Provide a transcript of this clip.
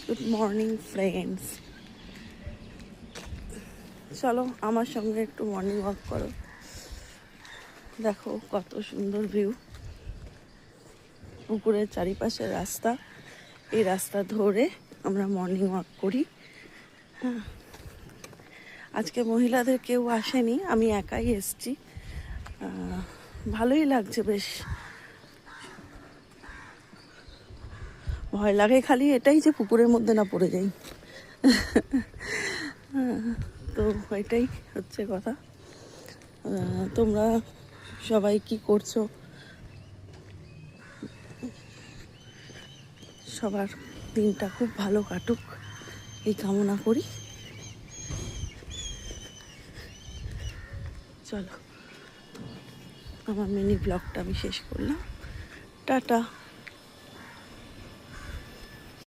Good morning friends, চলো আমার সঙ্গে একটু মর্নিং ওয়াক করো। দেখো কত সুন্দর ভিউ, পুকুরের চারিপাশের রাস্তা। এই রাস্তা ধরে আমরা মর্নিং ওয়াক করি। আজকে মহিলাদের কেউ আসেনি, আমি একাই এসছি। ভালোই লাগছে বেশ। ভয় লাগে খালি এটাই যে পুকুরের মধ্যে না পড়ে যাই। তো এটাই হচ্ছে কথা। তোমরা সবাই কি করছো? সবার দিনটা খুব ভালো কাটুক এই কামনা করি। চলো আমার মিনি ব্লগটা আমি শেষ করলাম। টাটা।